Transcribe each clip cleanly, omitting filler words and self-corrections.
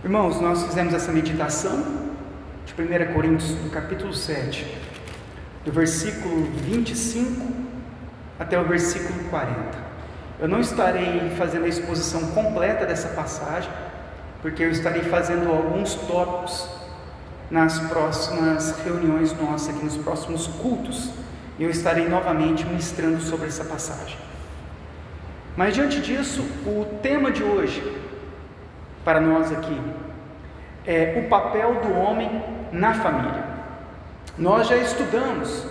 Irmãos, nós fizemos essa meditação de 1 Coríntios, no capítulo 7, do versículo 25 até o versículo 40. Eu não estarei fazendo a exposição completa dessa passagem, porque eu estarei fazendo alguns tópicos nas próximas reuniões nossas, aqui nos próximos cultos. Eu estarei novamente ministrando sobre essa passagem. Mas diante disso, o tema de hoje, para nós aqui, é o papel do homem na família. Nós já estudamos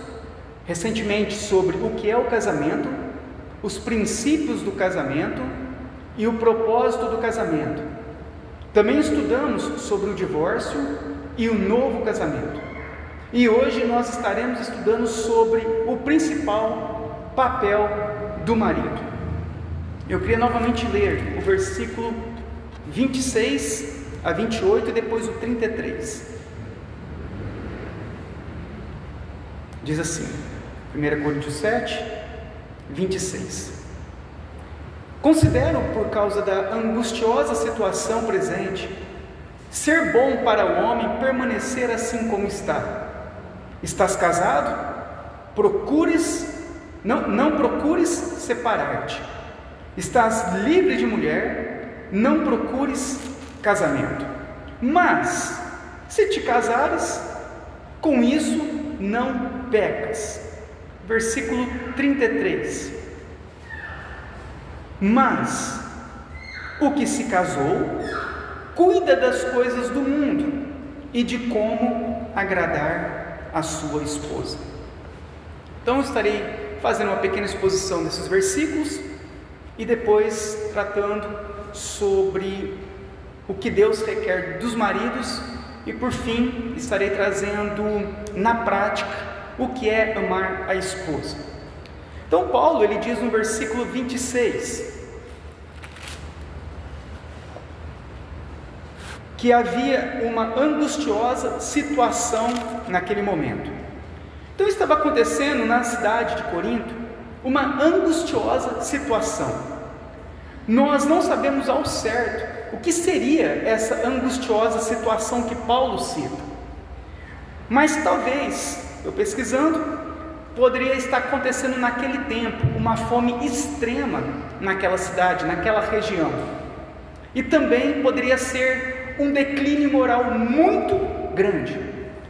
recentemente sobre o que é o casamento, os princípios do casamento e o propósito do casamento. Também estudamos sobre o divórcio e o novo casamento. E hoje nós estaremos estudando sobre o principal papel do marido. Eu queria novamente ler o versículo 26 a 28 e depois o 33. Diz assim, 1 Coríntios 7, 26. Considero, por causa da angustiosa situação presente, ser bom para o homem permanecer assim como está. Estás casado? Não procures separar-te. Estás livre de mulher? Não procures casamento. Mas, se te casares, com isso não pecas. Versículo 33. Mas, o que se casou, cuida das coisas do mundo e de como agradar a sua esposa. Então eu estarei fazendo uma pequena exposição desses versículos e depois tratando sobre o que Deus requer dos maridos e por fim estarei trazendo na prática o que é amar a esposa. Então Paulo ele diz no versículo 26 que havia uma angustiosa situação naquele momento. Então estava acontecendo na cidade de Corinto uma angustiosa situação. Nós não sabemos ao certo o que seria essa angustiosa situação que Paulo cita, mas talvez, eu pesquisando, poderia estar acontecendo naquele tempo uma fome extrema naquela cidade, naquela região, e também poderia ser um declínio moral muito grande.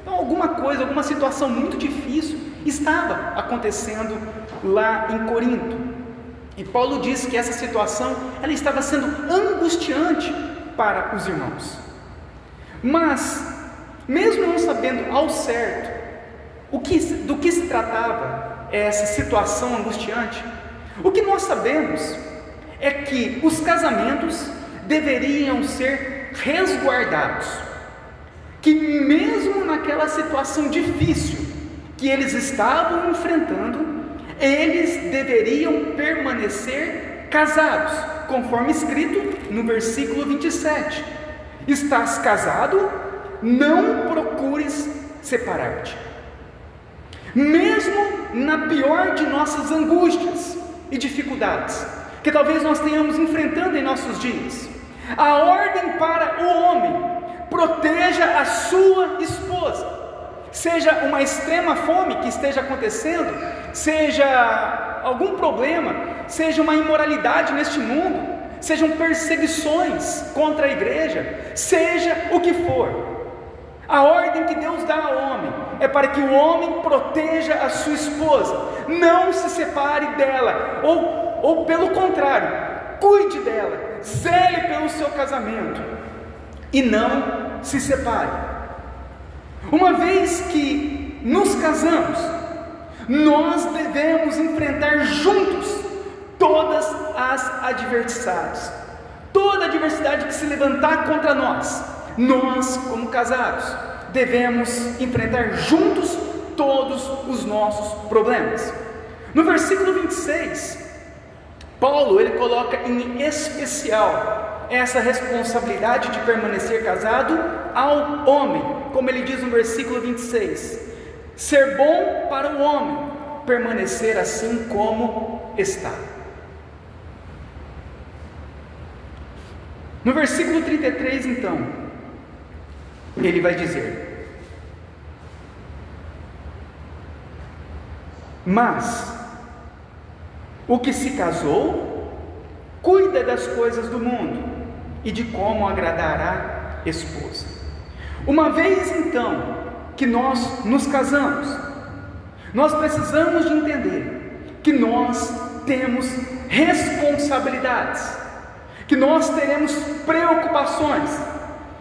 Então alguma situação muito difícil estava acontecendo lá em Corinto. E Paulo diz que essa situação ela estava sendo angustiante para os irmãos. Mas, mesmo não sabendo ao certo do que se tratava essa situação angustiante, o que nós sabemos é que os casamentos deveriam ser resguardados, que mesmo naquela situação difícil que eles estavam enfrentando, eles deveriam permanecer casados, conforme escrito no versículo 27. Estás casado? Não procures separar-te. Mesmo na pior de nossas angústias e dificuldades, que talvez nós tenhamos enfrentando em nossos dias, a ordem para o homem: proteja a sua esposa. Seja uma extrema fome que esteja acontecendo, seja algum problema, seja uma imoralidade neste mundo, sejam perseguições contra a igreja, seja o que for, a ordem que Deus dá ao homem é para que o homem proteja a sua esposa, não se separe dela, ou pelo contrário, cuide dela, zele pelo seu casamento e não se separe. Uma vez que nos casamos, nós devemos enfrentar juntos todas as adversidades, toda adversidade que se levantar contra nós. Nós, como casados, devemos enfrentar juntos todos os nossos problemas. No versículo 26, Paulo ele coloca em especial essa responsabilidade de permanecer casado ao homem, como ele diz no versículo 26, ser bom para o homem permanecer assim como está. No versículo 33 então, ele vai dizer: mas o que se casou, cuida das coisas do mundo e de como agradar a esposa. Uma vez então que nós nos casamos, nós precisamos de entender que nós temos responsabilidades, que nós teremos preocupações,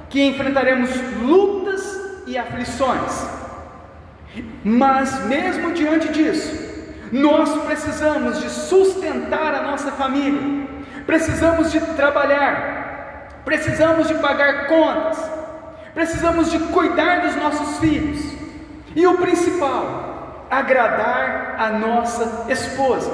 que enfrentaremos lutas e aflições, mas mesmo diante disso, nós precisamos de sustentar a nossa família, precisamos de trabalhar, precisamos de pagar contas, precisamos de cuidar dos nossos filhos, e o principal, agradar a nossa esposa.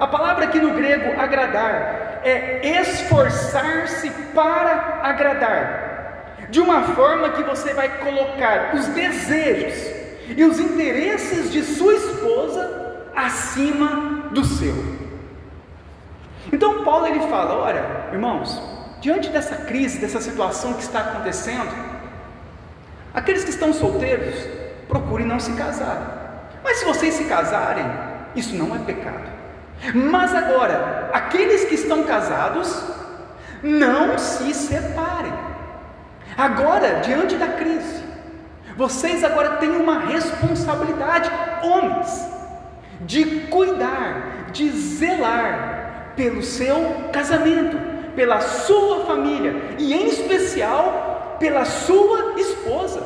A palavra aqui no grego agradar é esforçar-se para agradar, de uma forma que você vai colocar os desejos e os interesses de sua esposa acima do seu. Então Paulo ele fala: olha, irmãos, diante dessa crise, dessa situação que está acontecendo, aqueles que estão solteiros, procurem não se casar, mas se vocês se casarem, isso não é pecado. Mas agora, aqueles que estão casados, não se separem. Agora, diante da crise, vocês agora têm uma responsabilidade, homens, de cuidar, de zelar pelo seu casamento, pela sua família e em especial pela sua esposa.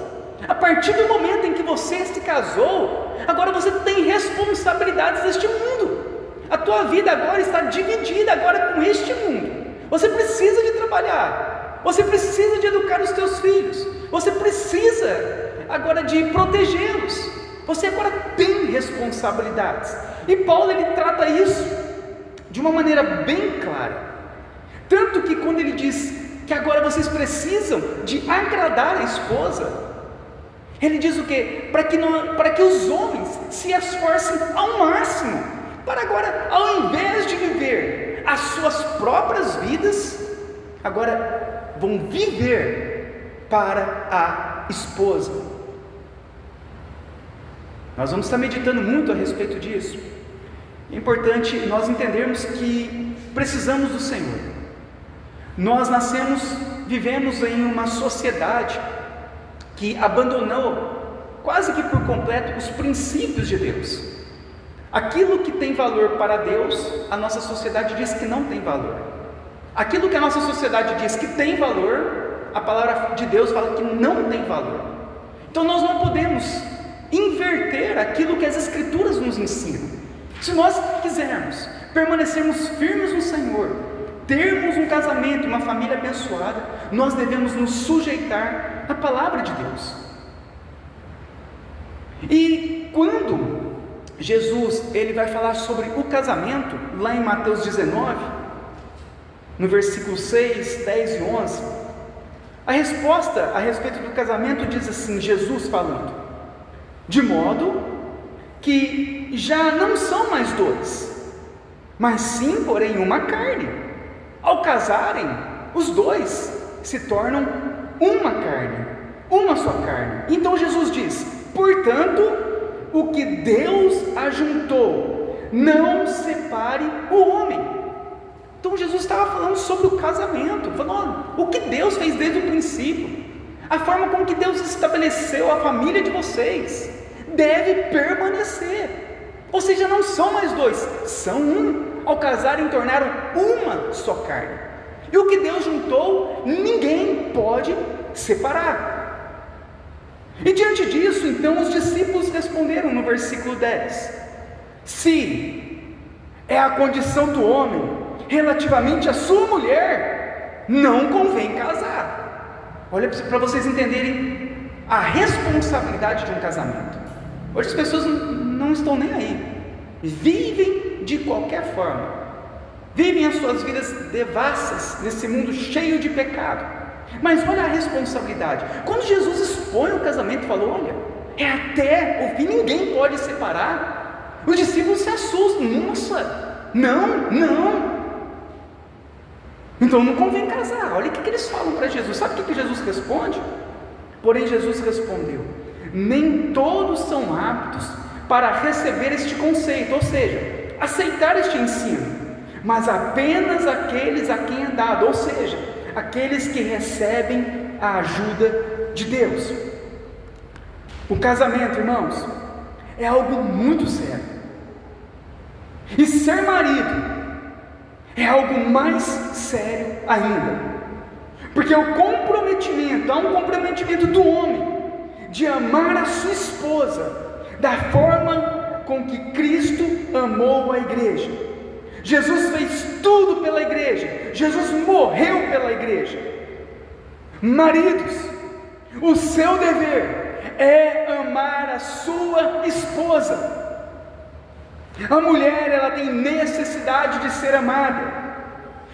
A partir do momento em que você se casou, agora você tem responsabilidades neste mundo. A tua vida agora está dividida agora com este mundo. Você precisa de trabalhar, você precisa de educar os teus filhos, você precisa agora de protegê-los. Você agora tem responsabilidades. E Paulo ele trata isso de uma maneira bem clara. Tanto que quando ele diz que agora vocês precisam de agradar a esposa, ele diz o quê? Para que os homens se esforcem ao máximo, para agora, ao invés de viver as suas próprias vidas, agora vão viver para a esposa. Nós vamos estar meditando muito a respeito disso. É importante nós entendermos que precisamos do Senhor. Nós vivemos em uma sociedade que abandonou quase que por completo os princípios de Deus. Aquilo que tem valor para Deus, a nossa sociedade diz que não tem valor. Aquilo que a nossa sociedade diz que tem valor, a palavra de Deus fala que não tem valor. Então nós não podemos inverter aquilo que as Escrituras nos ensinam. Se nós quisermos permanecermos firmes no Senhor, termos um casamento, uma família abençoada, nós devemos nos sujeitar à palavra de Deus. E quando Jesus ele vai falar sobre o casamento, lá em Mateus 19, no versículo 6, 10 e 11, a resposta a respeito do casamento diz assim, Jesus falando: de modo que já não são mais dois, mas sim, porém, uma carne. Ao casarem, os dois se tornam uma carne, uma só carne. Então Jesus diz: portanto, o que Deus ajuntou, não separe o homem. Então Jesus estava falando sobre o casamento, falando o que Deus fez desde o princípio, a forma como que Deus estabeleceu a família de vocês, deve permanecer. Ou seja, não são mais dois, são um. Ao casarem tornaram uma só carne. E o que Deus juntou, ninguém pode separar. E diante disso, então, os discípulos responderam no versículo 10: se é a condição do homem relativamente à sua mulher, não convém casar. Olha para vocês entenderem a responsabilidade de um casamento. Hoje as pessoas não estão nem aí, vivem de qualquer forma, vivem as suas vidas devassas nesse mundo cheio de pecado. Mas olha a responsabilidade. Quando Jesus expõe o casamento, falou: olha, é até o fim, ninguém pode separar. Os discípulos se assustam: nossa, não. Então não convém casar. Olha o que eles falam para Jesus. Sabe o que Jesus responde? Porém Jesus respondeu: nem todos são aptos para receber este conceito, ou seja, aceitar este ensino, mas apenas aqueles a quem é dado, ou seja, aqueles que recebem a ajuda de Deus. O casamento, irmãos, é algo muito sério. E ser marido é algo mais sério ainda, porque há um comprometimento do homem de amar a sua esposa da forma com que Cristo amou a igreja. Jesus fez tudo pela igreja, Jesus morreu pela igreja. Maridos, o seu dever é amar a sua esposa. A mulher, ela tem necessidade de ser amada,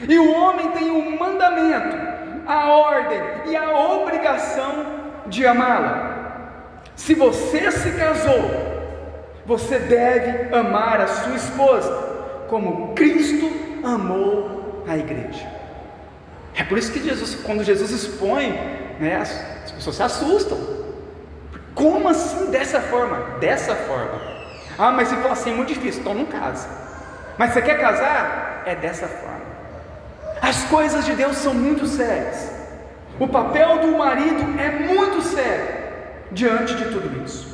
e o homem tem o mandamento, a ordem e a obrigação de amá-la. Se você se casou, você deve amar a sua esposa como Cristo amou a igreja. É por isso que quando Jesus expõe, as pessoas se assustam. Como assim dessa forma? Dessa forma. Ah, mas se for assim é muito difícil, então não casa. Mas você quer casar? É dessa forma. As coisas de Deus são muito sérias. O papel do marido é muito sério diante de tudo isso.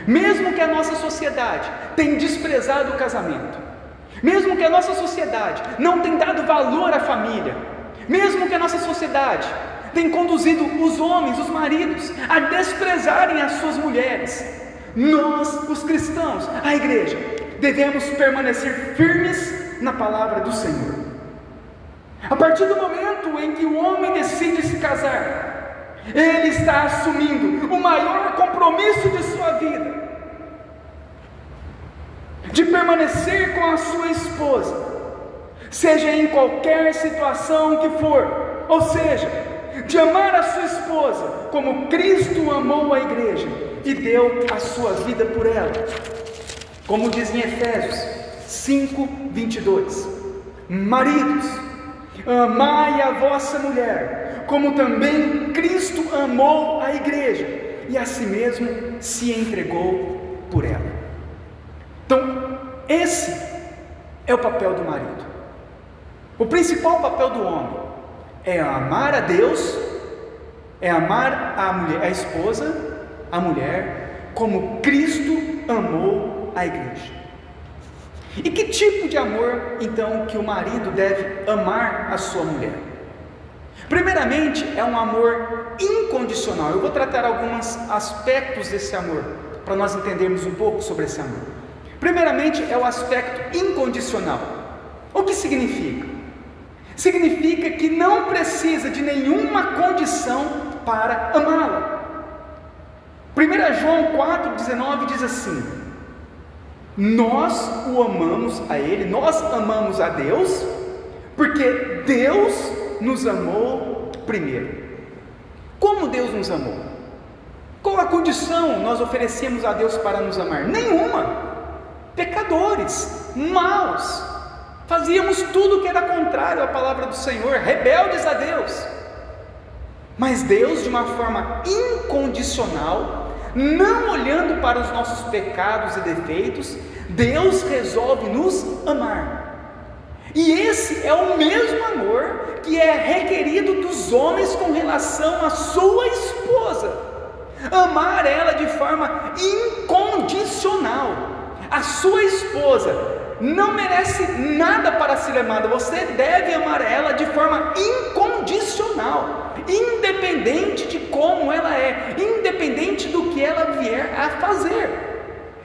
Mesmo que a nossa sociedade tenha desprezado o casamento, mesmo que a nossa sociedade não tenha dado valor à família, mesmo que a nossa sociedade tenha conduzido os homens, os maridos, a desprezarem as suas mulheres, nós, os cristãos, a igreja, devemos permanecer firmes na palavra do Senhor. A partir do momento em que o homem decide se casar, ele está assumindo o maior compromisso de sua vida, de permanecer com a sua esposa, seja em qualquer situação que for, ou seja, de amar a sua esposa como Cristo amou a igreja e deu a sua vida por ela, como diz em Efésios 5:22, maridos, amai a vossa mulher, como também Cristo amou a igreja, e a si mesmo se entregou por ela. Então, esse é o papel do marido. O principal papel do homem é amar a Deus, é amar a mulher, a esposa, a mulher, como Cristo amou a igreja. E que tipo de amor, então, que o marido deve amar a sua mulher? Primeiramente, é um amor incondicional. Eu vou tratar alguns aspectos desse amor, para nós entendermos um pouco sobre esse amor. Primeiramente, é o aspecto incondicional. O que significa? Significa que não precisa de nenhuma condição para amá-la. 1 João 4,19 diz assim: nós o amamos a Ele, nós amamos a Deus, porque Deus nos amou primeiro. Como Deus nos amou? Qual a condição nós oferecemos a Deus para nos amar? Nenhuma. Pecadores, maus, fazíamos tudo que era contrário à palavra do Senhor, rebeldes a Deus. Mas Deus, de uma forma incondicional, não olhando para os nossos pecados e defeitos, Deus resolve nos amar. E esse é o mesmo amor que é requerido dos homens com relação à sua esposa. Amar ela de forma incondicional. A sua esposa não merece nada para ser amada, você deve amar ela de forma incondicional, independente de como ela é, independente do que ela vier a fazer.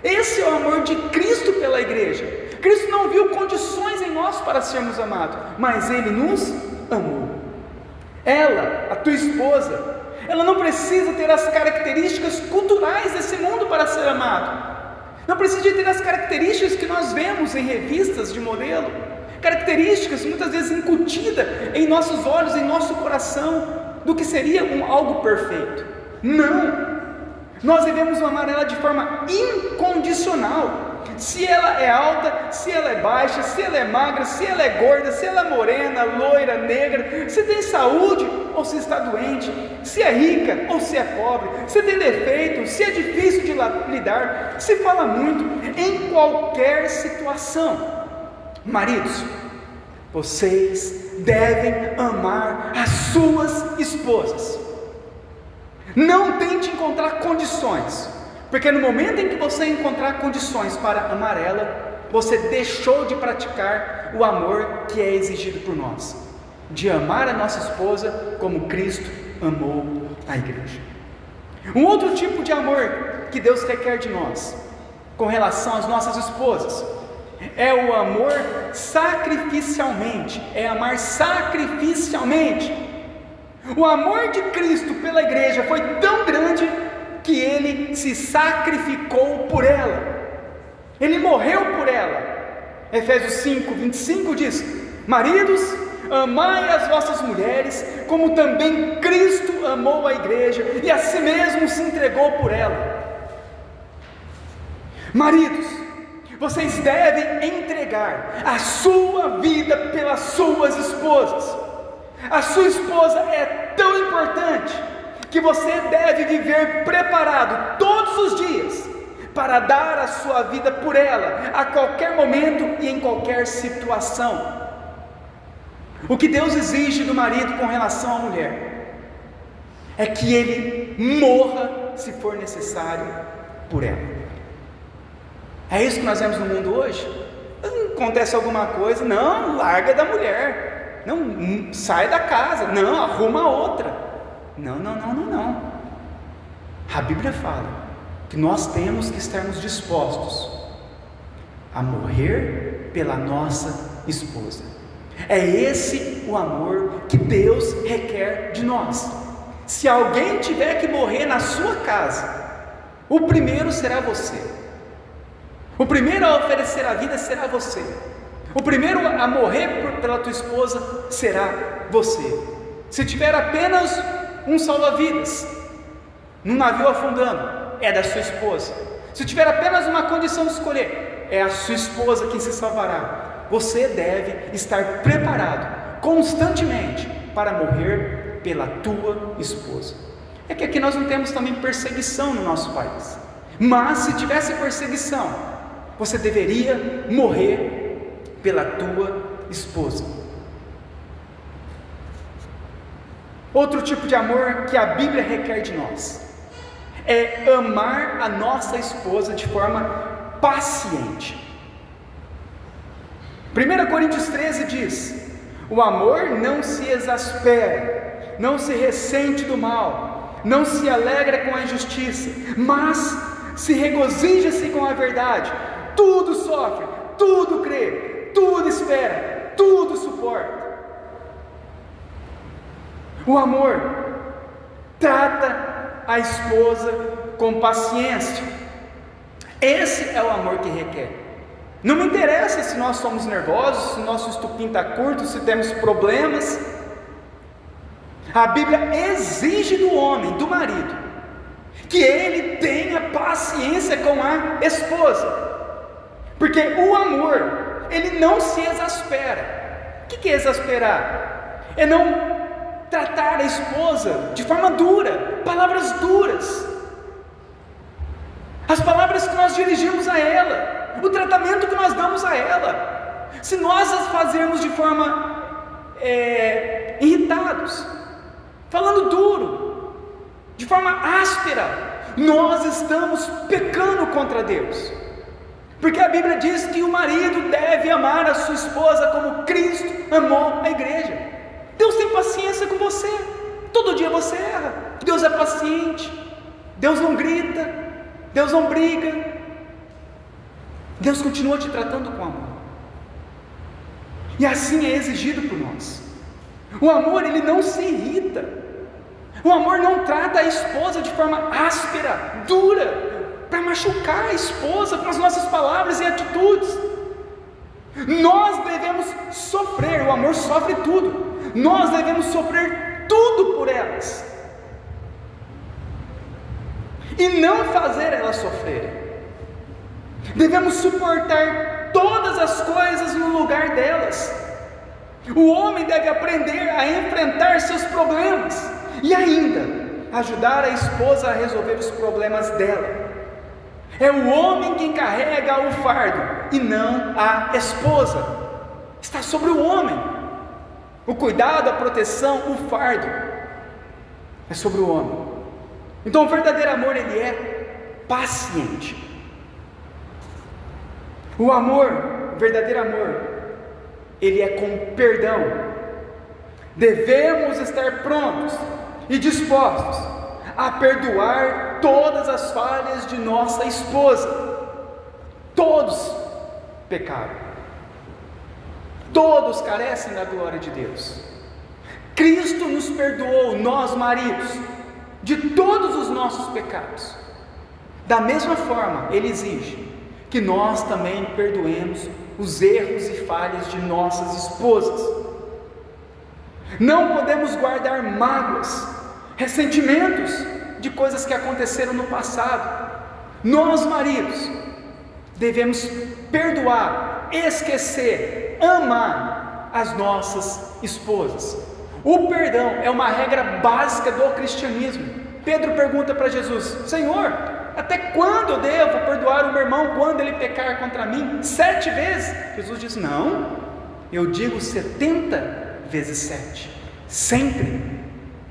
Esse é o amor de Cristo pela igreja. Cristo não viu condições em nós para sermos amados, mas Ele nos amou. Ela, a tua esposa, ela não precisa ter as características culturais desse mundo para ser amado. Não precisa ter as características que nós vemos em revistas de modelo, características muitas vezes incutidas em nossos olhos, em nosso coração, do que seria algo perfeito. Não, nós devemos amar ela de forma incondicional. Se ela é alta, se ela é baixa, se ela é magra, se ela é gorda, se ela é morena, loira, negra, se tem saúde ou se está doente, se é rica ou se é pobre, se tem defeito, se é difícil de lidar, se fala muito, em qualquer situação. Maridos, vocês devem amar as suas esposas. Não tente encontrar condições, porque no momento em que você encontrar condições para amar ela, você deixou de praticar o amor que é exigido por nós, de amar a nossa esposa como Cristo amou a igreja. Um outro tipo de amor que Deus requer de nós, com relação às nossas esposas, é o amor sacrificialmente, é amar sacrificialmente. O amor de Cristo pela igreja foi tão grande que Ele se sacrificou por ela, Ele morreu por ela. Efésios 5, 25 diz: maridos, amai as vossas mulheres, como também Cristo amou a igreja, e a si mesmo se entregou por ela. Maridos, vocês devem entregar a sua vida pelas suas esposas. A sua esposa é tão importante que você deve viver preparado todos os dias para dar a sua vida por ela, a qualquer momento e em qualquer situação. O que Deus exige do marido com relação à mulher é que ele morra, se for necessário, por ela. É isso que nós vemos no mundo hoje. Acontece alguma coisa, não, larga da mulher. Não, sai da casa, não, arruma outra. Não. A Bíblia fala que nós temos que estarmos dispostos a morrer pela nossa esposa. É esse o amor que Deus requer de nós. Se alguém tiver que morrer na sua casa, o primeiro será você. O primeiro a oferecer a vida será você. O primeiro a morrer pela tua esposa será você. Se tiver apenas um salva-vidas num navio afundando, é da sua esposa. Se tiver apenas uma condição de escolher, é a sua esposa quem se salvará. Você deve estar preparado constantemente para morrer pela tua esposa. É que aqui nós não temos também perseguição no nosso país, mas se tivesse perseguição, você deveria morrer pela tua esposa. Outro tipo de amor que a Bíblia requer de nós é amar a nossa esposa de forma paciente. 1 Coríntios 13 diz: o amor não se exaspera, não se ressente do mal, não se alegra com a injustiça, mas se regozija-se com a verdade. Tudo sofre, tudo crê, tudo espera, tudo suporta. O amor trata a esposa com paciência. Esse é o amor que requer. Não me interessa se nós somos nervosos, se o nosso estupim está curto, se temos problemas. A Bíblia exige do homem, do marido, que ele tenha paciência com a esposa. Porque o amor, ele não se exaspera. O que é exasperar? É não tratar a esposa de forma dura, palavras duras. As palavras que nós dirigimos a ela, o tratamento que nós damos a ela, se nós as fazermos de forma irritados, falando duro, de forma áspera, nós estamos pecando contra Deus. Porque a Bíblia diz que o marido deve amar a sua esposa como Cristo amou a igreja. Deus tem paciência com você. Todo dia você erra. Deus é paciente. Deus não grita. Deus não briga. Deus continua te tratando com amor. E assim é exigido por nós. O amor, ele não se irrita. O amor não trata a esposa de forma áspera, dura, para machucar a esposa com as nossas palavras e atitudes. Nós devemos sofrer, o amor sofre tudo. Nós devemos sofrer tudo por elas e não fazer elas sofrerem. Devemos suportar todas as coisas no lugar delas. O homem deve aprender a enfrentar seus problemas e ainda ajudar a esposa a resolver os problemas dela. É o homem quem carrega o fardo e não a esposa. Está sobre o homem. O cuidado, a proteção, o fardo é sobre o homem. Então o verdadeiro amor, ele é paciente. O amor, o verdadeiro amor, ele é com perdão. Devemos estar prontos e dispostos a perdoar todas as falhas de nossa esposa. Todos pecaram, todos carecem da glória de Deus. Cristo nos perdoou, nós maridos, de todos os nossos pecados. Da mesma forma, Ele exige que nós também perdoemos os erros e falhas de nossas esposas. Não podemos guardar mágoas, ressentimentos de coisas que aconteceram no passado. Nós, maridos, devemos perdoar, esquecer, amar as nossas esposas. O perdão é uma regra básica do cristianismo. Pedro pergunta para Jesus: Senhor, até quando eu devo perdoar o meu irmão quando ele pecar contra mim? 7 vezes? Jesus diz: não, eu digo 70 vezes 7, sempre.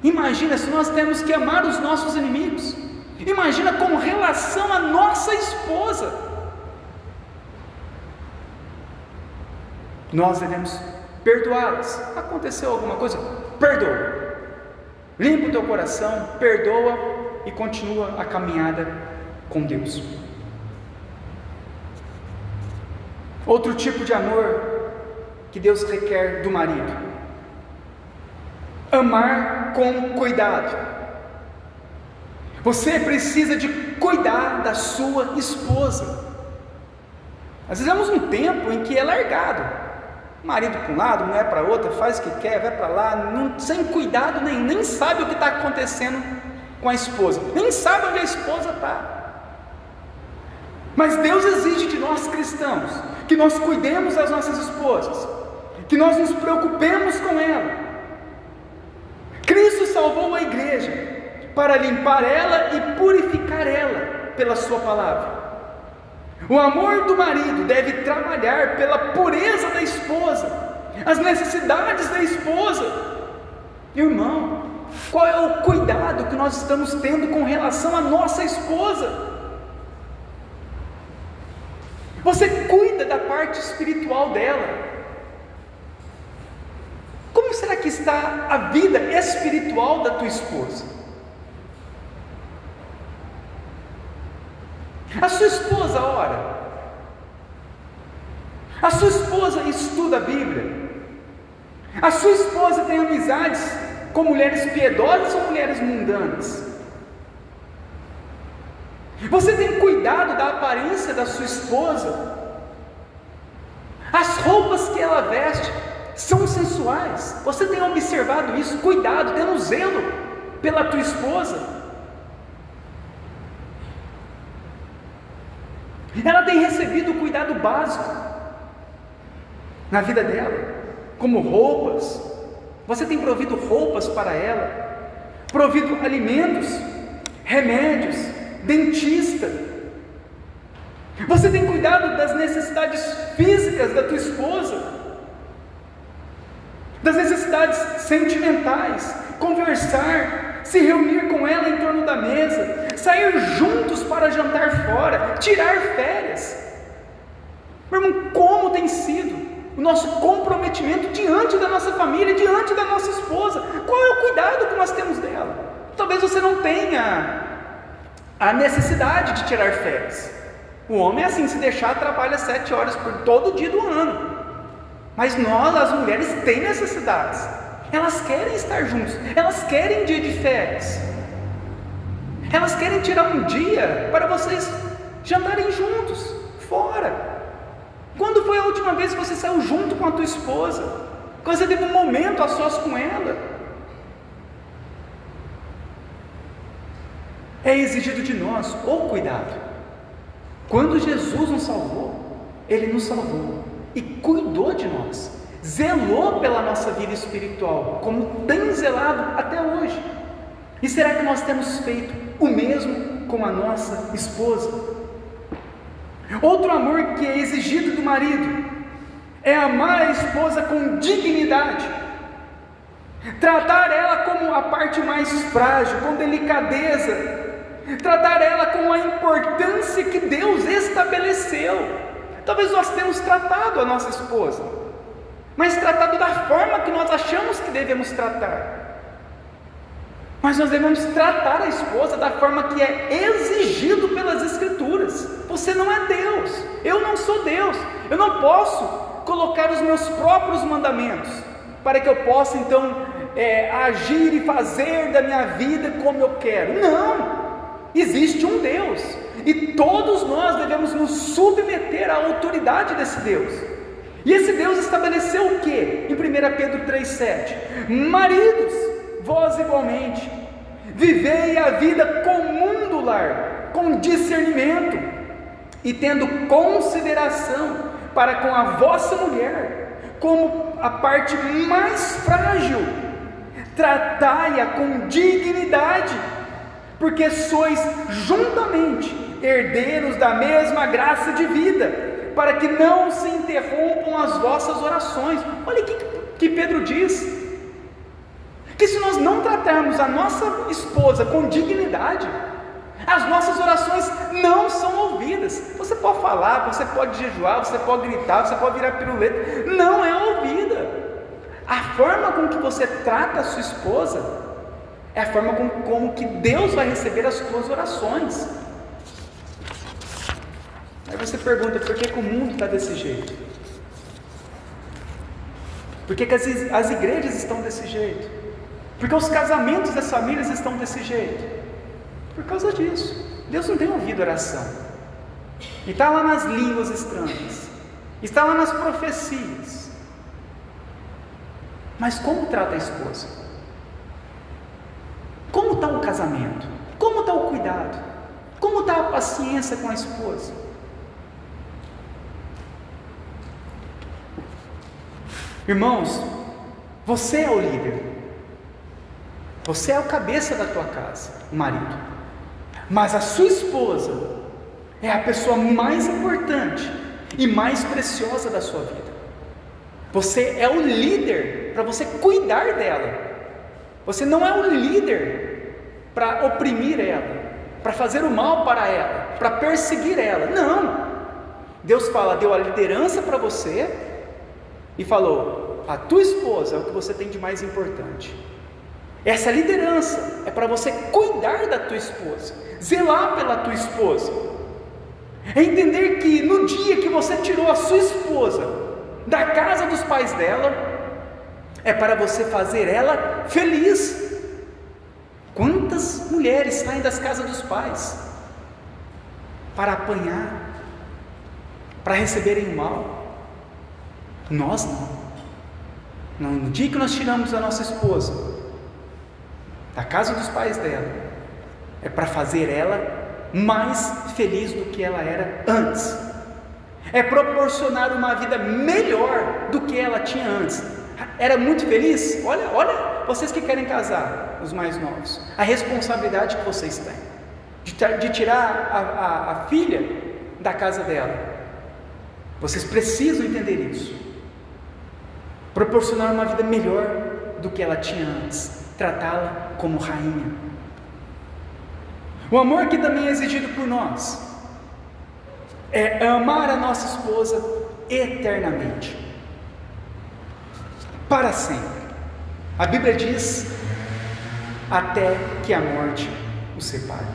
Imagina se nós temos que amar os nossos inimigos. Imagina com relação à nossa esposa. Nós devemos perdoá-las. Aconteceu alguma coisa? Perdoa. Limpa o teu coração, perdoa e continua a caminhada com Deus. Outro tipo de amor que Deus requer do marido: amar com cuidado. Você precisa de cuidar da sua esposa. Às vezes temos um tempo em que é largado, marido para um lado, mulher para outra, faz o que quer, vai para lá, sem cuidado nenhum, nem sabe o que está acontecendo com a esposa, nem sabe onde a esposa está. Mas Deus exige de nós cristãos que nós cuidemos das nossas esposas, que nós nos preocupemos com ela. Cristo salvou a igreja para limpar ela e purificar ela pela sua palavra. O amor do marido deve trabalhar pela pureza da esposa, as necessidades da esposa. Irmão, qual é o cuidado que nós estamos tendo com relação à nossa esposa? Você cuida da parte espiritual dela? Como será que está a vida espiritual da tua esposa? A sua esposa ora? A sua esposa estuda a Bíblia? A sua esposa tem amizades com mulheres piedosas ou mulheres mundanas? Você tem cuidado da aparência da sua esposa? As roupas que ela veste são sensuais? Você tem observado isso? Cuidado, tendo zelo pela tua esposa? Ela tem recebido o cuidado básico na vida dela, como roupas? Você tem provido roupas para ela, provido alimentos, remédios, dentista? Você tem cuidado das necessidades físicas da tua esposa, das necessidades sentimentais, conversar, se reunir com ela em torno da mesa, sair juntos para jantar fora, tirar férias? Meu irmão, como tem sido o nosso comprometimento diante da nossa família, diante da nossa esposa? Qual é o cuidado que nós temos dela? Talvez você não tenha a necessidade de tirar férias. O homem é assim, se deixar, trabalha 7 horas por todo dia do ano. Mas nós, as mulheres, têm necessidades. Elas querem estar juntos, elas querem dia de férias, elas querem tirar um dia para vocês jantarem juntos, fora. Quando foi a última vez que você saiu junto com a tua esposa? Quando você teve um momento a sós com ela? É exigido de nós o cuidado. Quando Jesus nos salvou, Ele nos salvou e cuidou de nós, zelou pela nossa vida espiritual, como tem zelado até hoje. E será que nós temos feito o mesmo com a nossa esposa? Outro amor que é exigido do marido é amar a esposa com dignidade, tratar ela como a parte mais frágil, com delicadeza, tratar ela com a importância que Deus estabeleceu. Talvez nós tenhamos tratado a nossa esposa, mas tratado da forma que nós achamos que devemos tratar. Mas nós devemos tratar a esposa da forma que é exigido pelas Escrituras. Você não é Deus, eu não sou Deus, eu não posso colocar os meus próprios mandamentos, para que eu possa então agir e fazer da minha vida como eu quero. Não, existe um Deus, e todos nós devemos nos submeter à autoridade desse Deus. E esse Deus estabeleceu o que? Em 1 Pedro 3,7: maridos, vós igualmente, vivei a vida comum do lar, com discernimento, e tendo consideração para com a vossa mulher, como a parte mais frágil, tratai-a com dignidade, porque sois juntamente herdeiros da mesma graça de vida, para que não se interrompam as vossas orações. Olha o que Pedro diz, que se nós não tratarmos a nossa esposa com dignidade, as nossas orações não são ouvidas. Você pode falar, você pode jejuar, você pode gritar, você pode virar piruleta, não é ouvida. A forma com que você trata a sua esposa é a forma como que Deus vai receber as suas orações. Aí você pergunta, por que o mundo está desse jeito? Por que as igrejas estão desse jeito? Por que os casamentos das famílias estão desse jeito? Por causa disso. Deus não tem ouvido oração, e está lá nas línguas estranhas, está lá nas profecias. Mas como trata a esposa? Como está o casamento? Como está o cuidado? Como está a paciência com a esposa? Irmãos, você é o líder, você é o cabeça da tua casa, o marido, mas a sua esposa é a pessoa mais importante e mais preciosa da sua vida. Você é o líder para você cuidar dela. Você não é o líder para oprimir ela, para fazer o mal para ela, para perseguir ela. Não. Deus deu a liderança para você e falou: a tua esposa é o que você tem de mais importante. Essa liderança é para você cuidar da tua esposa, zelar pela tua esposa. É entender que no dia que você tirou a sua esposa da casa dos pais dela, é para você fazer ela feliz. Quantas mulheres saem das casas dos pais para apanhar, para receberem o mal? Nós não. No dia que nós tiramos a nossa esposa da casa dos pais dela, é para fazer ela mais feliz do que ela era antes, é proporcionar uma vida melhor do que ela tinha antes. Era muito feliz? Olha, vocês que querem casar, os mais novos, a responsabilidade que vocês têm de tirar a filha da casa dela. Vocês precisam entender isso, proporcionar uma vida melhor do que ela tinha antes, tratá-la como rainha. O amor que também é exigido por nós é amar a nossa esposa eternamente, para sempre. A Bíblia diz: até que a morte os separe.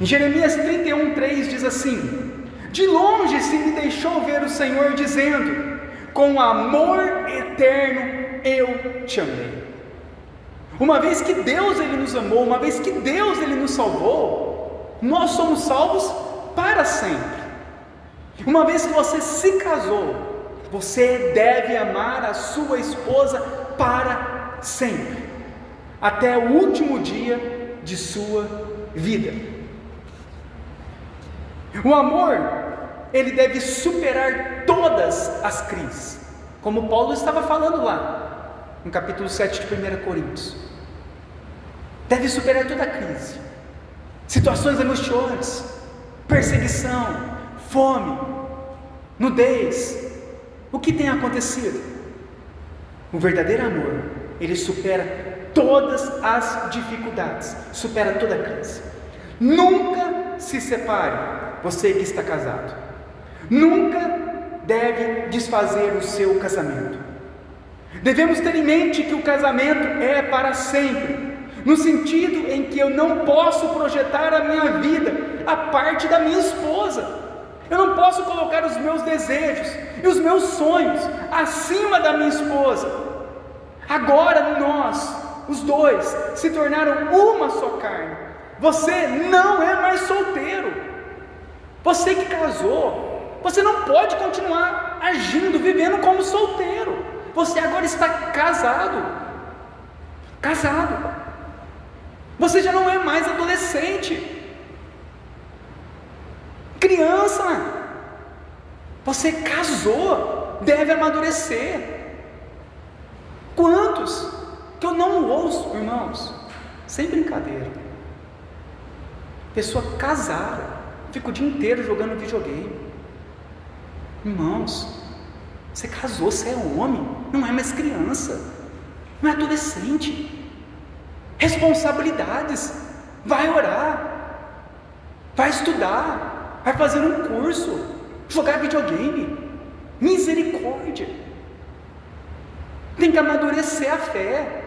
Em Jeremias 31:3 diz assim: de longe se me deixou ver o Senhor, dizendo: com amor eterno eu te amei. Uma vez que Deus Ele nos amou, uma vez que Deus Ele nos salvou, nós somos salvos para sempre. Uma vez que você se casou, você deve amar a sua esposa para sempre, até o último dia de sua vida. O amor, ele deve superar todas as crises, como Paulo estava falando lá, no capítulo 7 de 1 Coríntios. Deve superar toda a crise, situações angustiantes, perseguição, fome, nudez. O que tem acontecido? O verdadeiro amor, ele supera todas as dificuldades, supera toda a crise. Nunca se separe, você que está casado. Nunca deve desfazer o seu casamento. Devemos ter em mente que o casamento é para sempre, no sentido em que eu não posso projetar a minha vida a parte da minha esposa. Eu não posso colocar os meus desejos e os meus sonhos acima da minha esposa. Agora nós, os dois, se tornaram uma só carne. Você não é mais solteiro. Você que casou, você não pode continuar agindo, vivendo como solteiro. Você agora está casado. Casado. Você já não é mais adolescente, criança. Você casou, deve amadurecer. Quantos que eu não ouço, irmãos, sem brincadeira, pessoa casada, fica o dia inteiro jogando videogame. Irmãos, você casou, você é homem, não é mais criança, não é adolescente. Responsabilidades, vai orar, vai estudar, vai fazer um curso, jogar videogame. Misericórdia. Tem que amadurecer a fé.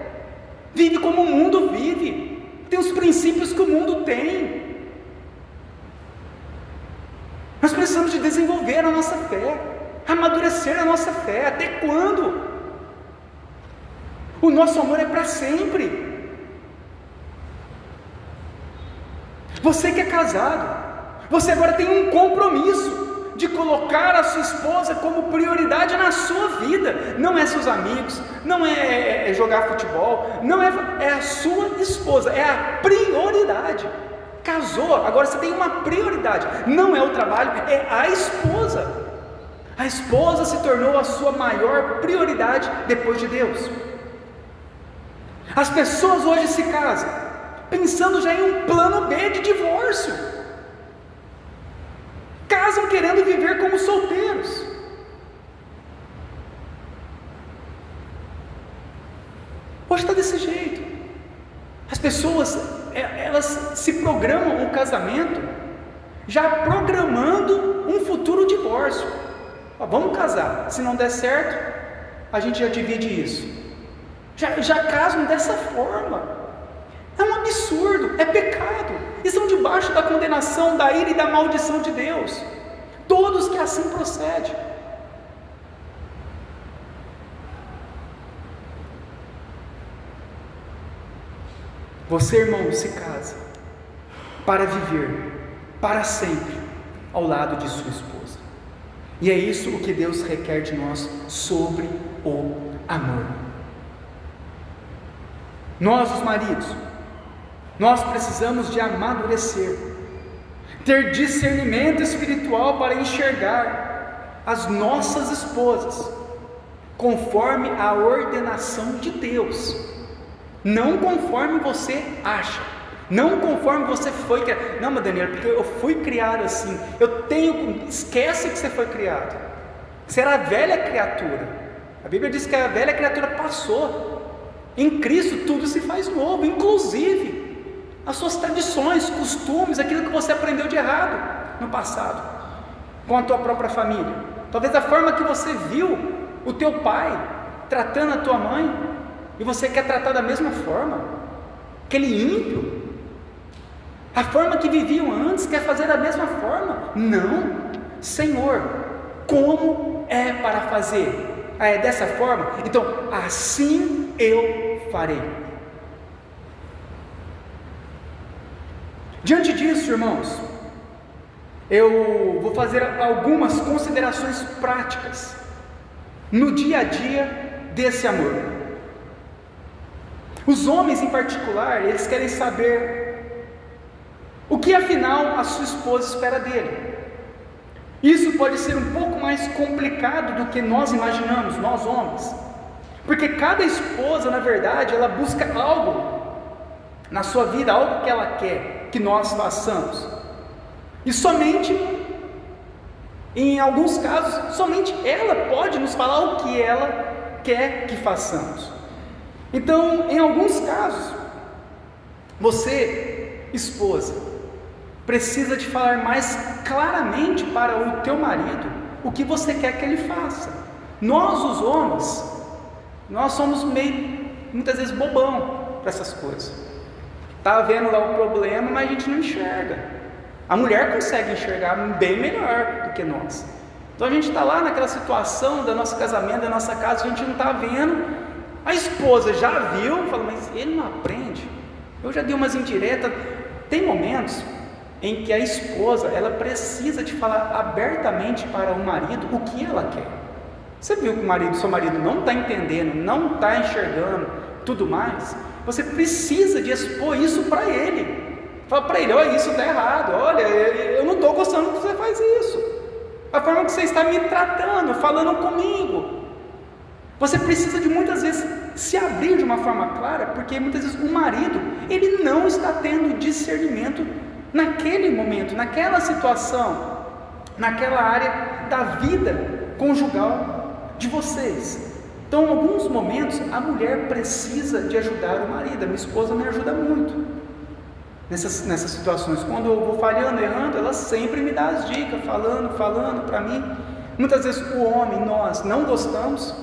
Vive como o mundo vive, tem os princípios que o mundo tem. Nós precisamos de desenvolver a nossa fé, amadurecer a nossa fé. Até quando? O nosso amor é para sempre. Você que é casado, você agora tem um compromisso de colocar a sua esposa como prioridade na sua vida. Não é seus amigos, não é jogar futebol, não é a sua esposa, é a prioridade. Casou, agora você tem uma prioridade, não é o trabalho, é a esposa. A esposa se tornou a sua maior prioridade depois de Deus. As pessoas hoje se casam pensando já em um plano B de divórcio. Casam querendo viver como solteiros. Hoje está desse jeito. As pessoas, elas se programam um casamento, já programando um futuro divórcio. Vamos casar, se não der certo, a gente já divide isso. Já casam dessa forma. É um absurdo, é pecado. Estão debaixo da condenação, da ira e da maldição de Deus. Todos que assim procedem. Você, irmão, se casa para viver para sempre ao lado de sua esposa. E é isso o que Deus requer de nós sobre o amor. Nós, os maridos, nós precisamos de amadurecer, ter discernimento espiritual para enxergar as nossas esposas conforme a ordenação de Deus, não conforme você acha, não conforme você foi criado. Não, mas Daniel, porque eu fui criado assim, esquece que você foi criado, você era a velha criatura. A Bíblia diz que a velha criatura passou, em Cristo tudo se faz novo, inclusive as suas tradições, costumes, aquilo que você aprendeu de errado no passado, com a tua própria família. Talvez a forma que você viu o teu pai tratando a tua mãe, e você quer tratar da mesma forma, aquele ímpio, a forma que viviam antes, quer fazer da mesma forma. Não, Senhor, como é para fazer? É dessa forma? Então, assim eu farei. Diante disso, irmãos, eu vou fazer algumas considerações práticas no dia a dia desse amor. Os homens em particular, eles querem saber o que afinal a sua esposa espera dele. Isso pode ser um pouco mais complicado do que nós imaginamos, nós homens, porque cada esposa, na verdade, ela busca algo na sua vida, algo que ela quer que nós façamos, e somente, em alguns casos, somente ela pode nos falar o que ela quer que façamos. Então, em alguns casos, você, esposa, precisa de falar mais claramente para o teu marido o que você quer que ele faça. Nós, os homens, nós somos muitas vezes bobão para essas coisas. Está vendo lá o problema, mas a gente não enxerga. A mulher consegue enxergar bem melhor do que nós. Então a gente está lá naquela situação do nosso casamento, da nossa casa, a gente não está vendo. A esposa já viu, fala, mas ele não aprende. Eu já dei umas indiretas. Tem momentos em que a esposa, ela precisa de falar abertamente para o marido o que ela quer. Você viu que seu marido não está entendendo, não está enxergando, tudo mais? Você precisa de expor isso para ele. Fala para ele, olha, isso está errado, olha, eu não estou gostando que você faz isso. A forma que você está me tratando, falando comigo. Você precisa de muitas vezes se abrir de uma forma clara, porque muitas vezes o marido, ele não está tendo discernimento naquele momento, naquela situação, naquela área da vida conjugal de vocês. Então, em alguns momentos, a mulher precisa de ajudar o marido. A minha esposa me ajuda muito nessas situações. Quando eu vou falhando, errando, ela sempre me dá as dicas, falando para mim. Muitas vezes o homem, nós não gostamos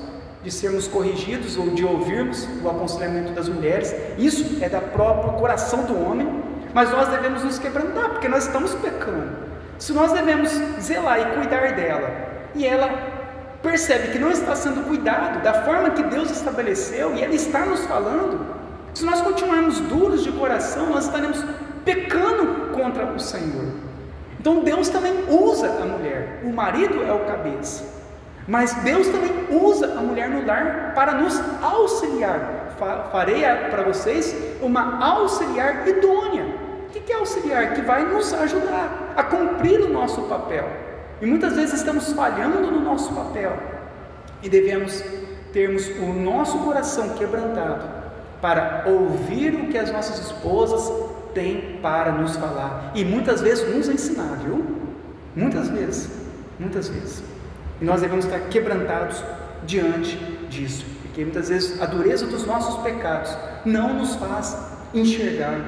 de sermos corrigidos ou de ouvirmos o aconselhamento das mulheres. Isso é da própria coração do homem, mas nós devemos nos quebrantar, porque nós estamos pecando. Se nós devemos zelar e cuidar dela, e ela percebe que não está sendo cuidado da forma que Deus estabeleceu, e ela está nos falando, se nós continuarmos duros de coração, nós estaremos pecando contra o Senhor. Então Deus também usa a mulher. O marido é o cabeça, mas Deus também usa a mulher no lar para nos auxiliar. Farei para vocês uma auxiliar idônea. O que é auxiliar? Que vai nos ajudar a cumprir o nosso papel. E muitas vezes estamos falhando no nosso papel, e devemos termos o nosso coração quebrantado para ouvir o que as nossas esposas têm para nos falar, e muitas vezes nos ensinar, viu? Muitas vezes. E nós devemos estar quebrantados diante disso, porque muitas vezes a dureza dos nossos pecados não nos faz enxergar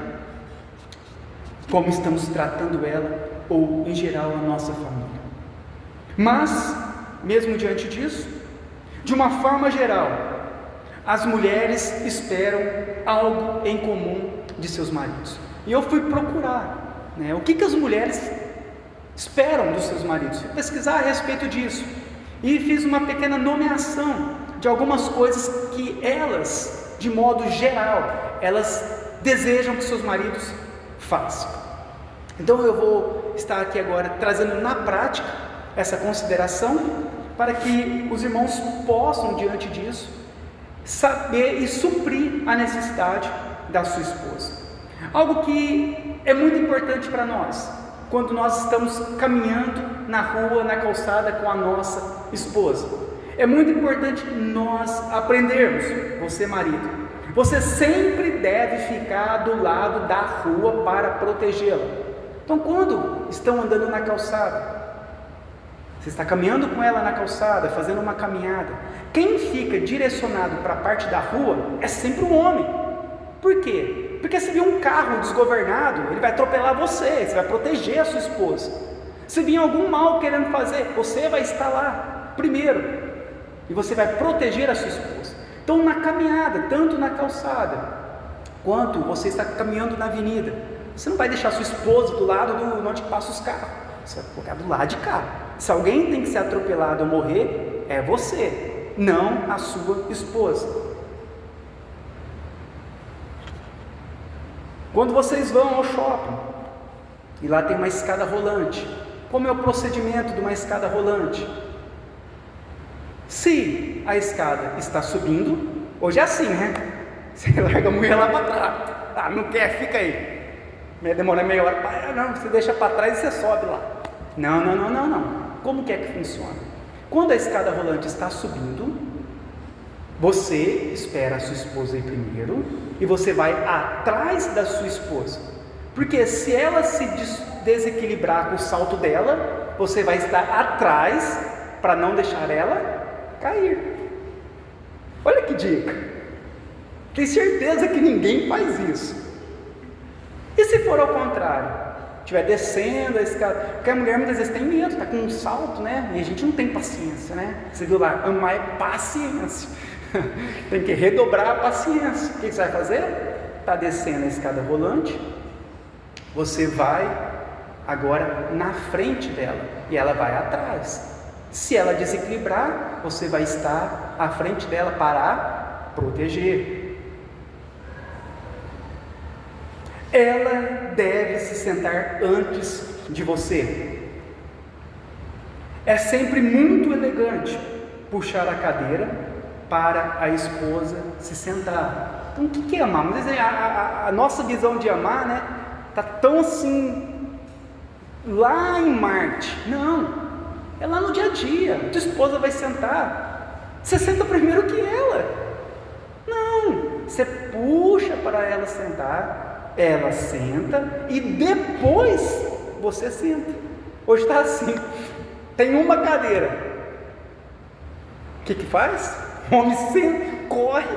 como estamos tratando ela, ou em geral a nossa família. Mas, mesmo diante disso, de uma forma geral, as mulheres esperam algo em comum de seus maridos. E eu fui procurar, o que as mulheres esperam dos seus maridos. Fui pesquisar a respeito disso e fiz uma pequena nomeação de algumas coisas que elas, de modo geral, elas desejam que seus maridos façam. Então eu vou estar aqui agora trazendo na prática essa consideração, para que os irmãos possam, diante disso, saber e suprir a necessidade da sua esposa. Algo que é muito importante para nós, quando nós estamos caminhando na rua, na calçada com a nossa esposa. É muito importante nós aprendermos, você marido, você sempre deve ficar do lado da rua para protegê-la. Então, quando estão andando na calçada, você está caminhando com ela na calçada, fazendo uma caminhada, quem fica direcionado para a parte da rua é sempre o homem. Por quê? Porque se vir um carro desgovernado, ele vai atropelar você vai proteger a sua esposa. Se vir algum mal querendo fazer, você vai estar lá primeiro, e você vai proteger a sua esposa. Então, na caminhada, tanto na calçada, quanto você está caminhando na avenida, você não vai deixar a sua esposa do lado onde passam os carros, você vai colocar do lado de cá. Se alguém tem que ser atropelado ou morrer, é você, não a sua esposa. Quando vocês vão ao shopping, e lá tem uma escada rolante, como é o procedimento de uma escada rolante? Se a escada está subindo, hoje é assim, Você larga a mulher lá para trás, não quer, fica aí. Demora meia hora, não, você deixa para trás e você sobe lá. Não. Como que é que funciona? Quando a escada rolante está subindo, você espera a sua esposa ir primeiro e você vai atrás da sua esposa, porque se ela se desequilibrar com o salto dela, você vai estar atrás para não deixar ela cair. Olha que dica! Tenho certeza que ninguém faz isso. E se for ao contrário? Estiver descendo a escada, porque a mulher muitas vezes tem medo, está com um salto, né? E a gente não tem paciência, né? Você viu lá, amar é paciência. Tem que redobrar a paciência. O que você vai fazer? Está descendo a escada rolante, você vai agora na frente dela e ela vai atrás. Se ela desequilibrar, você vai estar à frente dela para proteger. Ela deve se sentar antes de você. É sempre muito elegante puxar a cadeira para a esposa se sentar. Então, o que é amar? Mas a nossa visão de amar, né, está tão assim, lá em Marte. Não, é lá no dia a dia. Tua esposa vai sentar, você senta primeiro que ela. Não, você puxa para ela sentar, ela senta e depois você senta. Hoje está assim, tem uma cadeira, o que faz? O homem senta, corre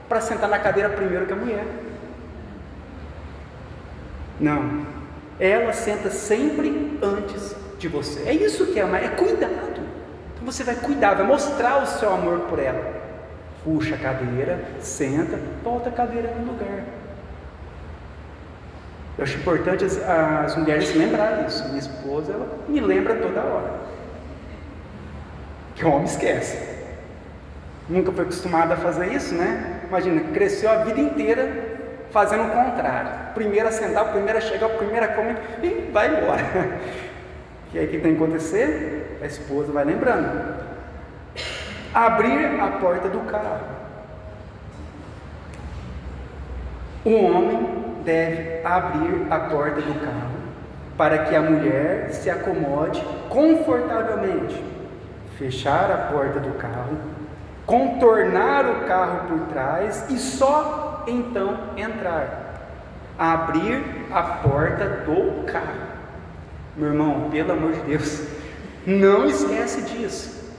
para sentar na cadeira primeiro que a mulher. Não, ela senta sempre antes de você. É isso que é amar, é cuidado. Então você vai cuidar, vai mostrar o seu amor por ela. Puxa a cadeira, senta, volta a cadeira no lugar. Eu acho importante as mulheres lembrarem isso. Minha esposa, ela me lembra toda hora. Que o homem esquece. Nunca foi acostumado a fazer isso, né? Imagina, cresceu a vida inteira fazendo o contrário. Primeiro a sentar, primeiro a chegar, primeiro a comer e vai embora. E aí o que tem que acontecer? A esposa vai lembrando. Abrir a porta do carro. O homem deve abrir a porta do carro para que a mulher se acomode confortavelmente, fechar a porta do carro, contornar o carro por trás e só então entrar, abrir a porta do carro. Meu irmão, pelo amor de Deus, não esquece disso,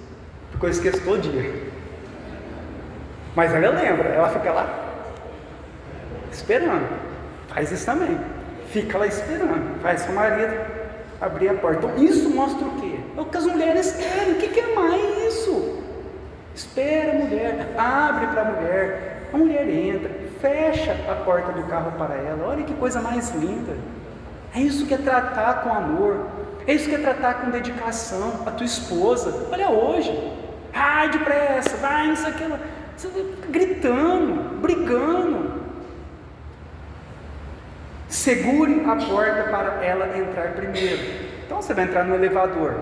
porque eu esqueço todo dia, mas ela lembra, ela fica lá esperando. Faz isso também, fica lá esperando, faz seu marido abrir a porta. Então isso mostra o quê? É o que as mulheres querem. O que é mais isso? Espera a mulher, abre para a mulher entra, fecha a porta do carro para ela. Olha que coisa mais linda. É isso que é tratar com amor, é isso que é tratar com dedicação a tua esposa. Olha hoje, ai depressa, vai, isso, aquilo, você fica gritando, brigando. Segure a porta para ela entrar primeiro. Então você vai entrar no elevador,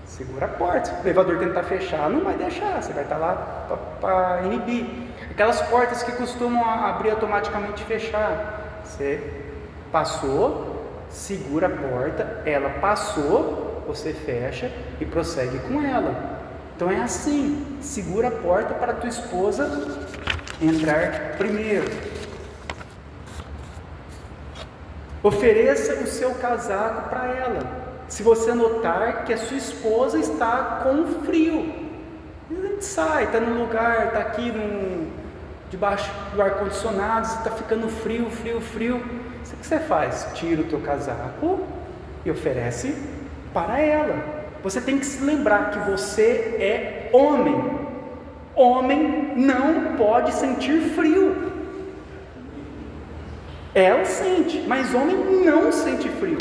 segura a porta. Se o elevador tentar fechar, não vai deixar, você vai estar lá para inibir. Aquelas portas que costumam abrir automaticamente e fechar, você passou, segura a porta, ela passou, você fecha e prossegue com ela. Então é assim, segura a porta para a tua esposa entrar primeiro. Ofereça o seu casaco para ela, se você notar que a sua esposa está com frio. A gente sai, está num lugar, está aqui debaixo do ar-condicionado, está ficando frio. O que você faz? Tira o teu casaco e oferece para ela. Você tem que se lembrar que você é homem. Homem não pode sentir frio. Ela sente, mas homem não sente frio.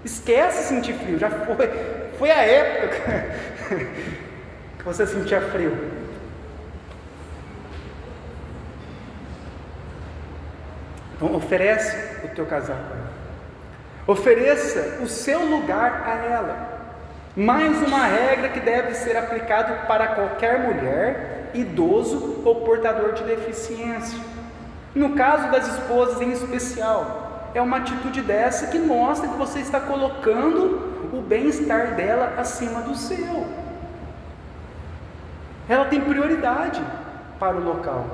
Esquece sentir frio, já foi a época que você sentia frio. Então oferece o teu casaco, ofereça o seu lugar a ela. Mais uma regra que deve ser aplicada para qualquer mulher, idoso ou portador de deficiência. No caso das esposas em especial, é uma atitude dessa que mostra que você está colocando o bem-estar dela acima do seu. Ela tem prioridade para o local.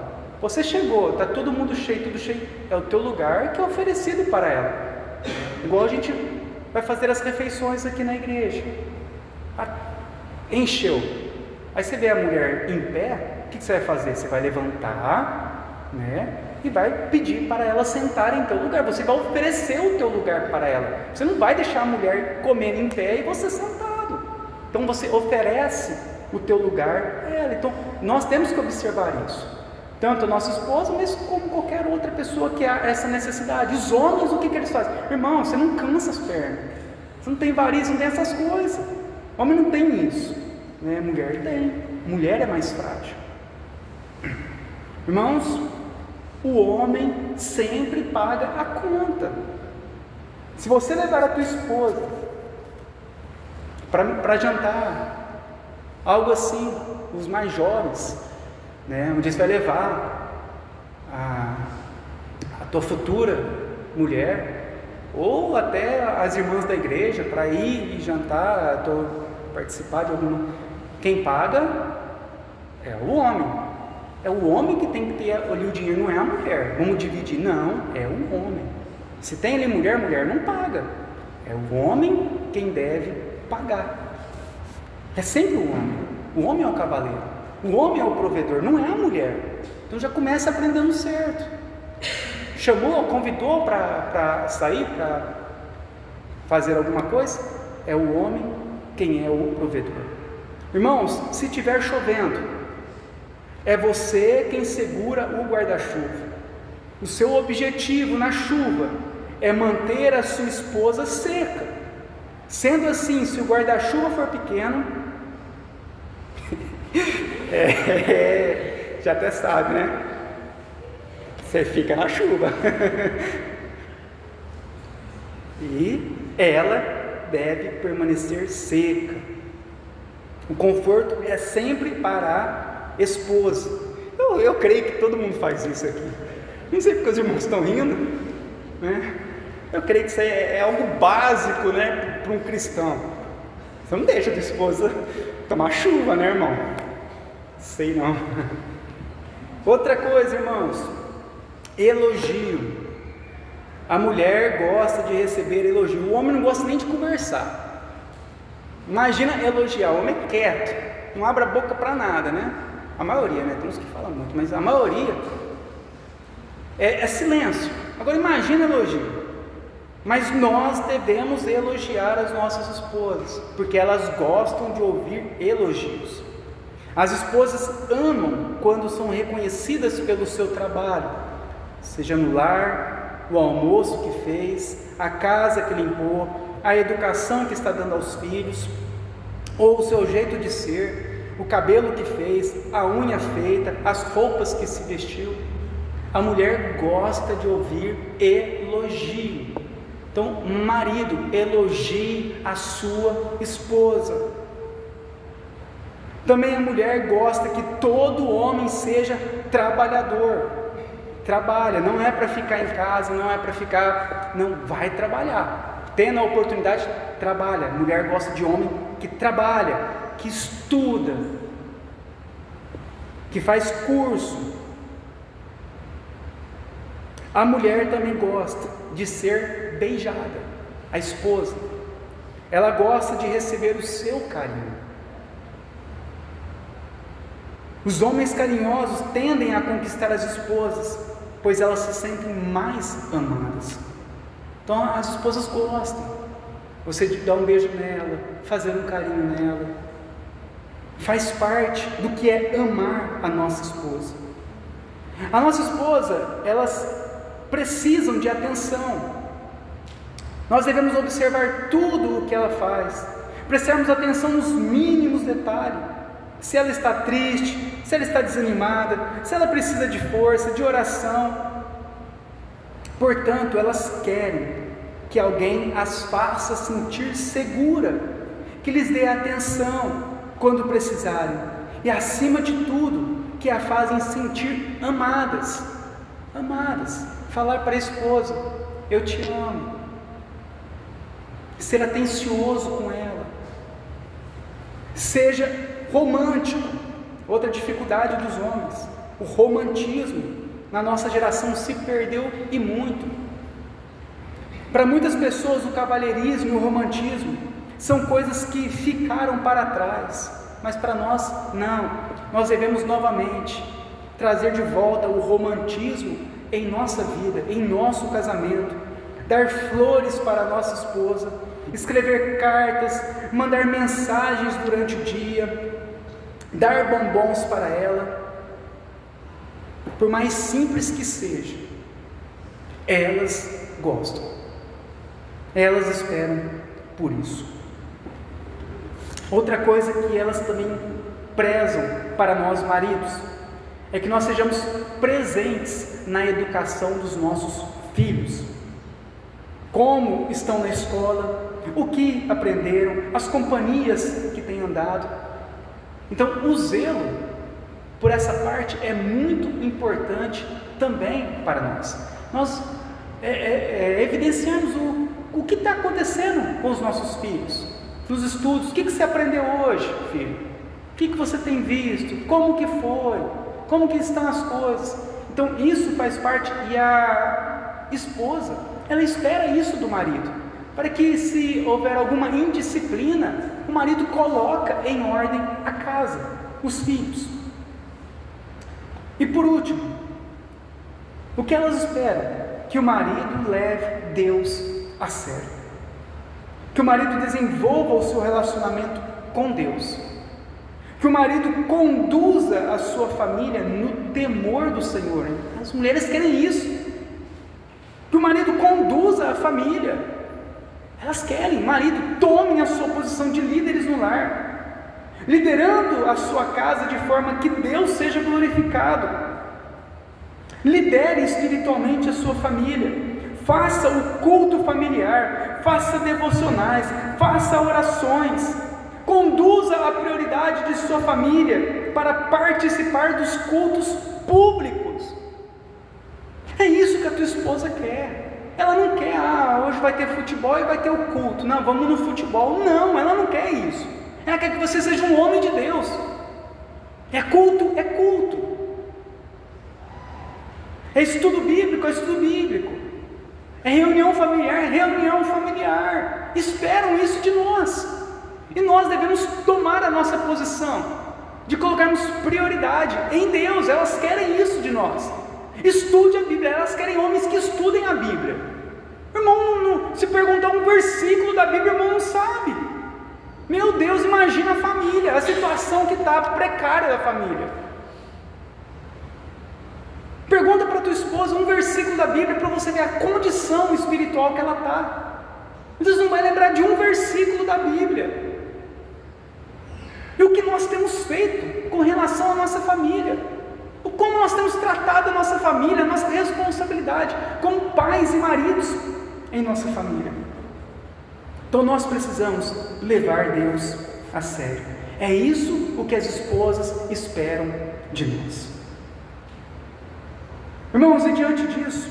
Você chegou, está todo mundo cheio, tudo cheio, é o teu lugar que é oferecido para ela. Igual a gente vai fazer as refeições aqui na igreja. Encheu. Aí você vê a mulher em pé, o que você vai fazer? Você vai levantar, né? E vai pedir para ela sentar em teu lugar. Você vai oferecer o teu lugar para ela. Você não vai deixar a mulher comer em pé e você sentado. Então você oferece o teu lugar a ela. Então nós temos que observar isso. Tanto a nossa esposa, mas como qualquer outra pessoa que há essa necessidade. Os homens, o que eles fazem? Irmão, você não cansa as pernas. Você não tem varizes, não tem essas coisas. Homem não tem isso, né? Mulher tem. Mulher é mais frágil. Irmãos, o homem sempre paga a conta. Se você levar a tua esposa para jantar, algo assim, os mais jovens, né, onde você vai levar a tua futura mulher, ou até as irmãs da igreja, para ir e jantar, participar de alguma. Quem paga é o homem. É o homem que tem que ter ali o dinheiro, não é a mulher. Vamos dividir? Não, é o homem. Se tem ali mulher, mulher não paga. É o homem quem deve pagar. É sempre o homem. O homem é o cavaleiro. O homem é o provedor, não é a mulher. Então já começa aprendendo certo. Chamou, convidou para sair, para fazer alguma coisa, é o homem quem é o provedor. Irmãos, se estiver chovendo, é você quem segura o guarda-chuva. O seu objetivo na chuva é manter a sua esposa seca. Sendo assim, se o guarda-chuva for pequeno, já até sabe, né? Você fica na chuva. E ela deve permanecer seca. O conforto é sempre para a esposa. Eu creio que todo mundo faz isso aqui. Não sei porque os irmãos estão rindo, né? Eu creio que isso é algo básico, né, para um cristão. Você não deixa a tua esposa tomar chuva, né, irmão? Sei não. Outra coisa, irmãos, elogio. A mulher gosta de receber elogio. O homem não gosta nem de conversar. Imagina elogiar. O homem é quieto, não abre a boca para nada, né? A maioria, né? Tem uns que falam muito, mas a maioria é silêncio. Agora imagina elogio. Mas nós devemos elogiar as nossas esposas, porque elas gostam de ouvir elogios. As esposas amam quando são reconhecidas pelo seu trabalho, seja no lar, o almoço que fez, a casa que limpou, a educação que está dando aos filhos, ou o seu jeito de ser, o cabelo que fez, a unha feita, as roupas que se vestiu. A mulher gosta de ouvir elogio. Então, marido, elogie a sua esposa. Também a mulher gosta que todo homem seja trabalhador. Trabalha, não é para ficar em casa, não é para ficar, não, vai trabalhar. Tendo a oportunidade, trabalha. A mulher gosta de homem que trabalha, que estuda, que faz curso. A mulher também gosta de ser beijada, a esposa. Ela gosta de receber o seu carinho. Os homens carinhosos tendem a conquistar as esposas, pois elas se sentem mais amadas. Então as esposas gostam. Você dar um beijo nela, fazer um carinho nela. Faz parte do que é amar a nossa esposa. A nossa esposa, elas precisam de atenção. Nós devemos observar tudo o que ela faz, prestarmos atenção nos mínimos detalhes. Se ela está triste, se ela está desanimada, se ela precisa de força, de oração. Portanto, elas querem que alguém as faça sentir segura, que lhes dê atenção quando precisarem, e acima de tudo, que a fazem sentir amadas. Amadas. Falar para a esposa: eu te amo. Ser atencioso com ela. Seja romântico. Outra dificuldade dos homens, o romantismo na nossa geração se perdeu e muito. Para muitas pessoas o cavalheirismo e o romantismo são coisas que ficaram para trás, mas para nós não. Nós devemos novamente trazer de volta o romantismo em nossa vida, em nosso casamento, dar flores para a nossa esposa, escrever cartas, mandar mensagens durante o dia, dar bombons para ela. Por mais simples que seja, elas gostam, elas esperam por isso. Outra coisa que elas também prezam para nós maridos é que nós sejamos presentes na educação dos nossos filhos. Como estão na escola, o que aprenderam, as companhias que têm andado. Então o zelo por essa parte é muito importante também para nós. Nós evidenciamos o que está acontecendo com os nossos filhos, nos estudos. O que você aprendeu hoje, filho? O que você tem visto? Como que foi? Como que estão as coisas? Então isso faz parte, e a esposa, ela espera isso do marido, para que se houver alguma indisciplina, o marido coloca em ordem a casa, os filhos. E por último, o que elas esperam? Que o marido leve Deus a sério, que o marido desenvolva o seu relacionamento com Deus, que o marido conduza a sua família no temor do Senhor. As mulheres querem isso, que o marido conduza a família, elas querem, marido, tomem a sua posição de líderes no lar, liderando a sua casa de forma que Deus seja glorificado. Lidere espiritualmente a sua família, faça o culto familiar, faça devocionais, faça orações, conduza a prioridade de sua família para participar dos cultos públicos. É isso que a tua esposa quer. Ela não quer, hoje vai ter futebol e vai ter o culto, não, vamos no futebol. Não, ela não quer isso. Ela quer que você seja um homem de Deus. É culto, é culto. É estudo bíblico, é estudo bíblico. É reunião familiar, é reunião familiar. Esperam isso de nós. E nós devemos tomar a nossa posição de colocarmos prioridade em Deus. Elas querem isso de nós. Estude a Bíblia. Elas querem homens que estudem a Bíblia. Irmão, se perguntar um versículo da Bíblia, o irmão não sabe. Meu Deus, imagina a família, a situação que está precária da família. Pergunta para tua esposa um versículo da Bíblia para você ver a condição espiritual que ela está. Deus não vai lembrar de um versículo da Bíblia. E o que nós temos feito com relação à nossa família? Como nós temos tratado a nossa família, a nossa responsabilidade como pais e maridos em nossa família. Então nós precisamos levar Deus a sério. É isso o que as esposas esperam de nós. Irmãos, e diante disso,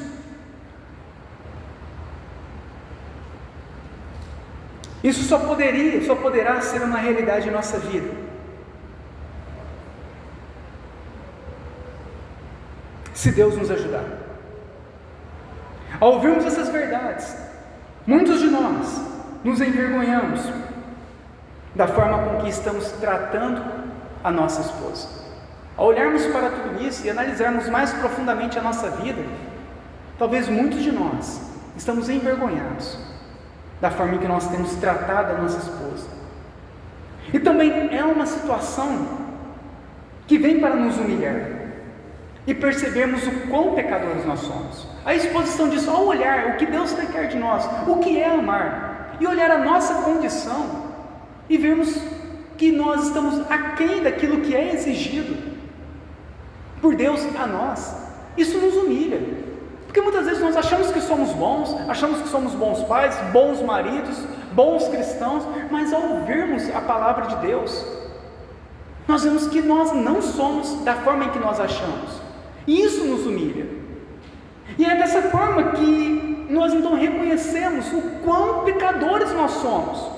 isso só poderá ser uma realidade em nossa vida se Deus nos ajudar. Ao ouvirmos essas verdades, muitos de nós nos envergonhamos da forma com que estamos tratando a nossa esposa. Ao olharmos para tudo isso e analisarmos mais profundamente a nossa vida, talvez muitos de nós estamos envergonhados da forma em que nós temos tratado a nossa esposa. E também é uma situação que vem para nos humilhar e percebermos o quão pecadores nós somos. A exposição disso, ao olhar o que Deus requer de nós, o que é amar, e olhar a nossa condição e vermos que nós estamos aquém daquilo que é exigido por Deus a nós. Isso nos humilha, porque muitas vezes nós achamos que somos bons, achamos que somos bons pais, bons maridos, bons cristãos, mas ao vermos a palavra de Deus, nós vemos que nós não somos da forma em que nós achamos, e isso nos humilha. E é dessa forma que nós então reconhecemos o quão pecadores nós somos.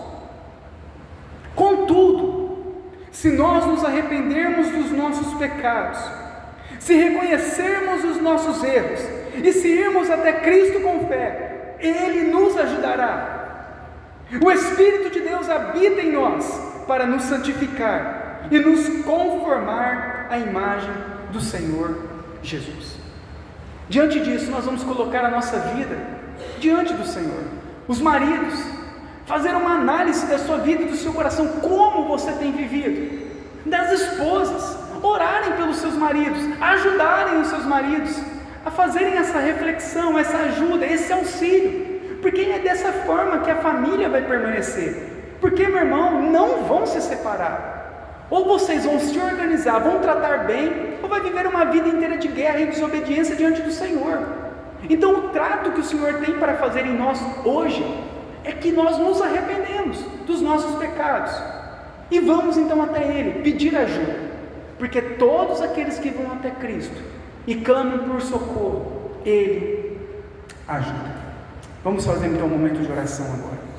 Contudo, se nós nos arrependermos dos nossos pecados, se reconhecermos os nossos erros e se irmos até Cristo com fé, Ele nos ajudará. O Espírito de Deus habita em nós para nos santificar e nos conformar à imagem do Senhor Jesus. Diante disso, nós vamos colocar a nossa vida diante do Senhor. Os maridos, fazer uma análise da sua vida e do seu coração, como você tem vivido. Das esposas, orarem pelos seus maridos, ajudarem os seus maridos a fazerem essa reflexão, essa ajuda, esse auxílio, porque é dessa forma que a família vai permanecer. Porque, meu irmão, não vão se separar. Ou vocês vão se organizar, vão tratar bem, ou vai viver uma vida inteira de guerra e desobediência diante do Senhor. Então, o trato que o Senhor tem para fazer em nós hoje é que nós nos arrependemos dos nossos pecados e vamos então até Ele pedir ajuda, porque todos aqueles que vão até Cristo e clamam por socorro, Ele ajuda. Vamos fazer então um momento de oração agora.